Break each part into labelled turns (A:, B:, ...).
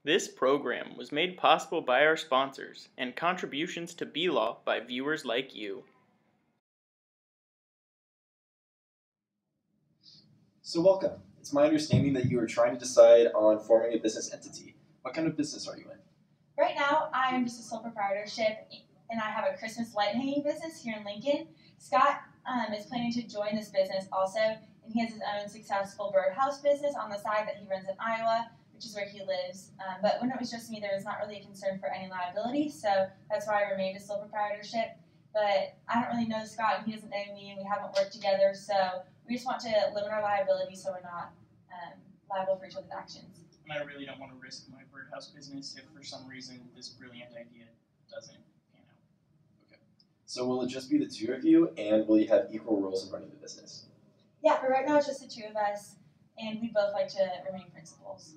A: This program was made possible by our sponsors and contributions to BLAW by viewers like you.
B: So welcome. It's my understanding that you are trying to decide on forming a business entity. What kind of business are you in?
C: Right now, I am just a sole proprietorship, and I have a Christmas light hanging business here in Lincoln. Scott is planning to join this business also, and he has his own successful birdhouse business on the side that he runs in Iowa, which is where he lives. But when it was just me, there was not really a concern for any liability, so that's why I remained a sole proprietorship. But I don't really know Scott, and he doesn't know me, and we haven't worked together, so we just want to limit our liability so we're not liable for each other's actions.
A: And I really don't want to risk my birdhouse business if for some reason this brilliant idea doesn't pan out.
B: Okay. So will it just be the two of you, and will you have equal roles in running the business?
C: Yeah, for right now it's just the two of us, and we both like to remain principals.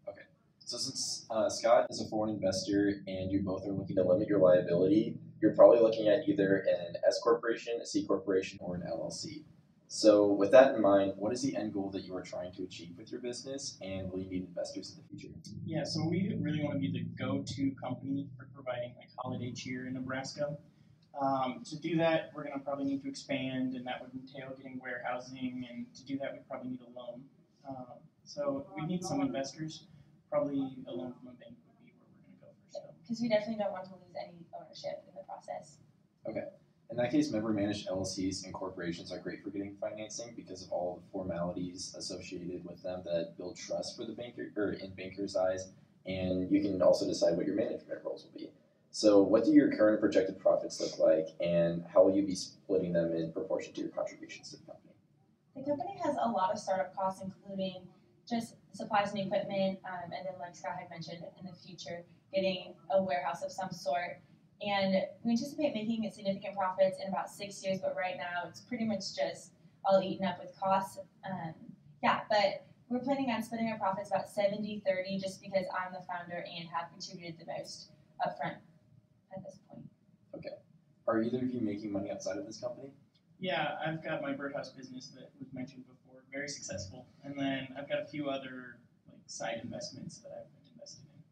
B: Okay. So since Scott is a foreign investor and you both are looking to limit your liability, you're probably looking at either an S corporation, a C corporation, or an LLC. So with that in mind, what is the end goal that you are trying to achieve with your business, and will you need investors in the future?
A: Yeah, so we really want to be the go-to company for providing like holiday cheer in Nebraska. To do that, we're going to probably need to expand, and that would entail getting warehousing, and to do that, we'd probably need a loan. So we need some investors. Probably a loan from a bank would be where we're going to go first.
C: Because we definitely don't want to lose any ownership in the process.
B: Okay. In that case, member-managed LLCs and corporations are great for getting financing because of all the formalities associated with them that build trust for the banker or in bankers' eyes, and you can also decide what your management roles will be. So, what do your current projected profits look like, and how will you be splitting them in proportion to your contributions to the company?
C: The company has a lot of startup costs, including just supplies and equipment, and then, like Scott had mentioned, in the future, getting a warehouse of some sort. And we anticipate making significant profits in about 6 years, but right now it's pretty much just all eaten up with costs. But we're planning on splitting our profits about 70-30 just because I'm the founder and have contributed the most upfront at this point.
B: Okay. Are either of you making money outside of this company?
A: Yeah, I've got my birdhouse business that was mentioned before, very successful. And then I've got a few other like side investments that I've been invested in.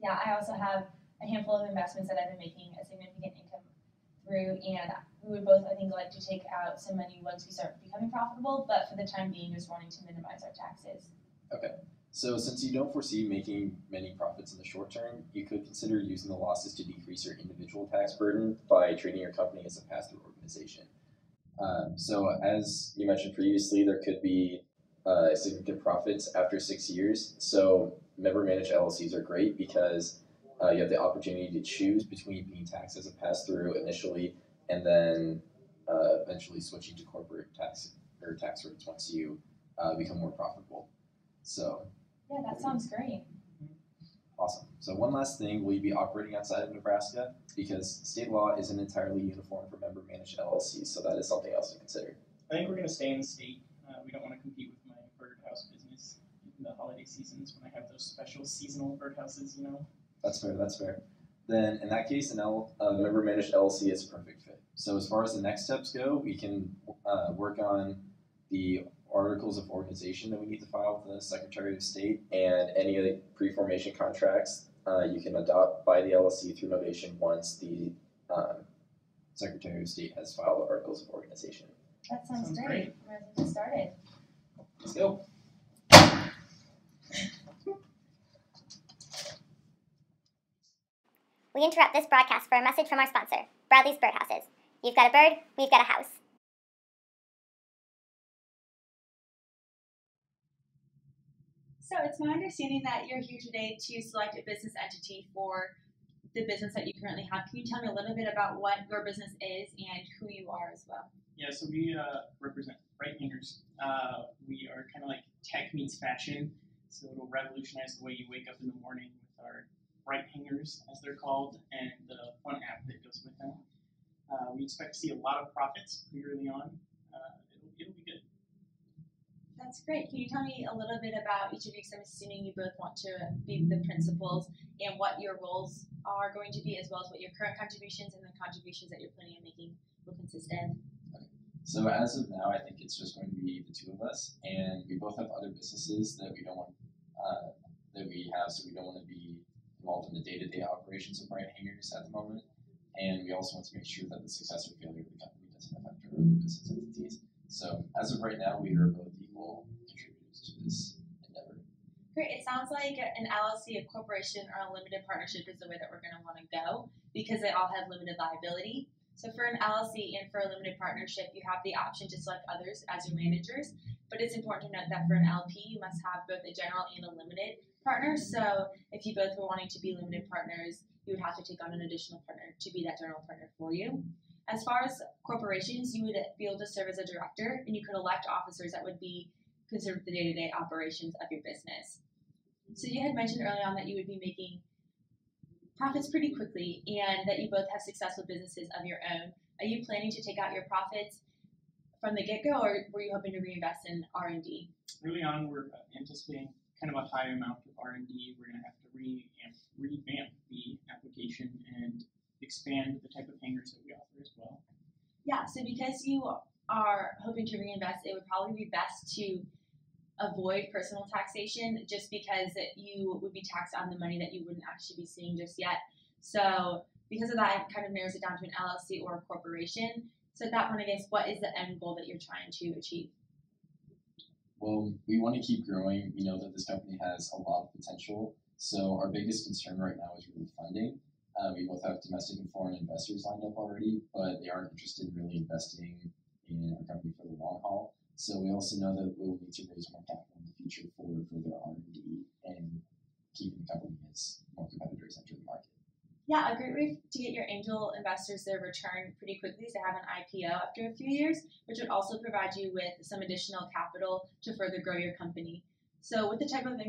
C: Yeah, I also have a handful of investments that I've been making a significant income through, and we would both, I think, like to take out some money once we start becoming profitable, but for the time being, just wanting to minimize our taxes.
B: Okay. So since you don't foresee making many profits in the short term, you could consider using the losses to decrease your individual tax burden by treating your company as a pass-through organization. So as you mentioned previously, there could be significant profits after 6 years. So member-managed LLCs are great because you have the opportunity to choose between being taxed as a pass-through initially and then eventually switching to corporate tax or tax rates once you become more profitable. So
C: yeah, that sounds great.
B: Awesome. So one last thing, will you be operating outside of Nebraska? Because state law isn't entirely uniform for member-managed LLCs, so that is something else to consider.
A: I think we're going to stay in the state. We don't want to compete with my birdhouse business in the holiday seasons when I have those special seasonal birdhouses, you know.
B: That's fair, that's fair. Then in that case, a member-managed LLC is a perfect fit. So as far as the next steps go, we can work on the articles of organization that we need to file with the Secretary of State, and any of the pre-formation contracts you can adopt by the LLC through novation once the Secretary of State has filed the articles of organization.
C: That sounds great. We're ready to get started.
B: Let's go.
D: We interrupt this broadcast for a message from our sponsor, Bradley's Birdhouses. You've got a bird, we've got a house.
C: So it's my understanding that you're here today to select a business entity for the business that you currently have. Can you tell me a little bit about what your business is and who you are as well?
A: Yeah, so we represent right hangers. We are kind of like tech meets fashion, so it'll revolutionize the way you wake up in the morning with our right hangers, as they're called, and the fun app that goes with them. We expect to see a lot of profits pretty early on. It'll be good.
C: That's great. Can you tell me a little bit about each of you? Because I'm assuming you both want to be the principals, and what your roles are going to be, as well as what your current contributions and the contributions that you're planning on making will consist of.
B: So as of now, I think it's just going to be the two of us, and we both have other businesses that we don't want that we have, so we don't want to be involved in the day-to-day operations of Bright Hangers at the moment. And we also want to make sure that the success or failure of the company doesn't affect our other business entities. So as of right now, we are both equal contributors to this endeavor.
C: Great. It sounds like an LLC, a corporation, or a limited partnership is the way that we're going to want to go because they all have limited liability. So for an LLC and for a limited partnership, you have the option to select others as your managers. But it's important to note that for an LP, you must have both a general and a limited partner. So if you both were wanting to be limited partners, you would have to take on an additional partner to be that general partner for you. As far as corporations, you would be able to serve as a director, and you could elect officers that would be considered the day-to-day operations of your business. So you had mentioned early on that you would be making profits pretty quickly and that you both have successful businesses of your own. Are you planning to take out your profits from the get-go, or were you hoping to reinvest in R&D?
A: Early on, we're anticipating kind of a high amount of R&D. We're going to have to revamp the application and expand the type of hangers that we offer as well.
C: Yeah, so because you are hoping to reinvest, it would probably be best to avoid personal taxation just because you would be taxed on the money that you wouldn't actually be seeing just yet. So because of that, it kind of narrows it down to an LLC or a corporation. So at that point, I guess, what is the end goal that you're trying to achieve?
B: Well, we want to keep growing. We know that this company has a lot of potential. So our biggest concern right now is really funding. We both have domestic and foreign investors lined up already, but they aren't interested in really investing in our company for the long haul. So we also know that we'll need to raise more capital in the future for further R&D and keeping the company as more competitors enter the market.
C: Yeah, a great way to get your angel investors their return pretty quickly is to have an IPO after a few years, which would also provide you with some additional capital to further grow your company. So with the type of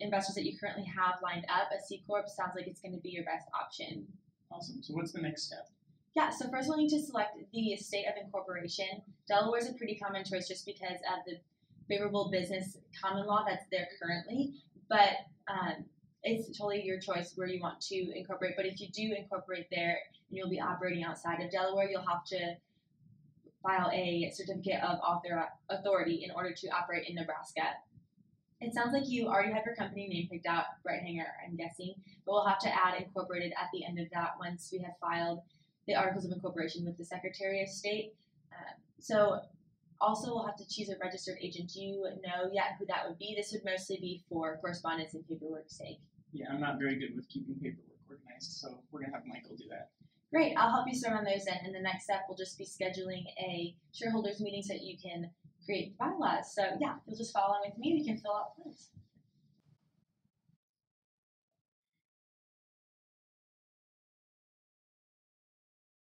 C: investors that you currently have lined up, a C Corp sounds like it's going to be your best option.
A: Awesome. So what's the next step?
C: Yeah, so first we'll need to select the state of incorporation. Delaware is a pretty common choice just because of the favorable business common law that's there currently, but it's totally your choice where you want to incorporate. But if you do incorporate there and you'll be operating outside of Delaware, you'll have to file a certificate of authority in order to operate in Nebraska. It sounds like you already have your company name picked out, Bright Hanger, I'm guessing, but we'll have to add incorporated at the end of that once we have filed the Articles of Incorporation with the Secretary of State. So also we'll have to choose a registered agent. Do you know yet who that would be? This would mostly be for correspondence and paperwork's sake.
A: Yeah, I'm not very good with keeping paperwork organized, so we're going to have Michael do that.
C: Great, I'll help you start on those then, and the next step will just be scheduling a shareholders meeting so that you can create bylaws. So yeah, you'll just follow with me, we can fill out forms.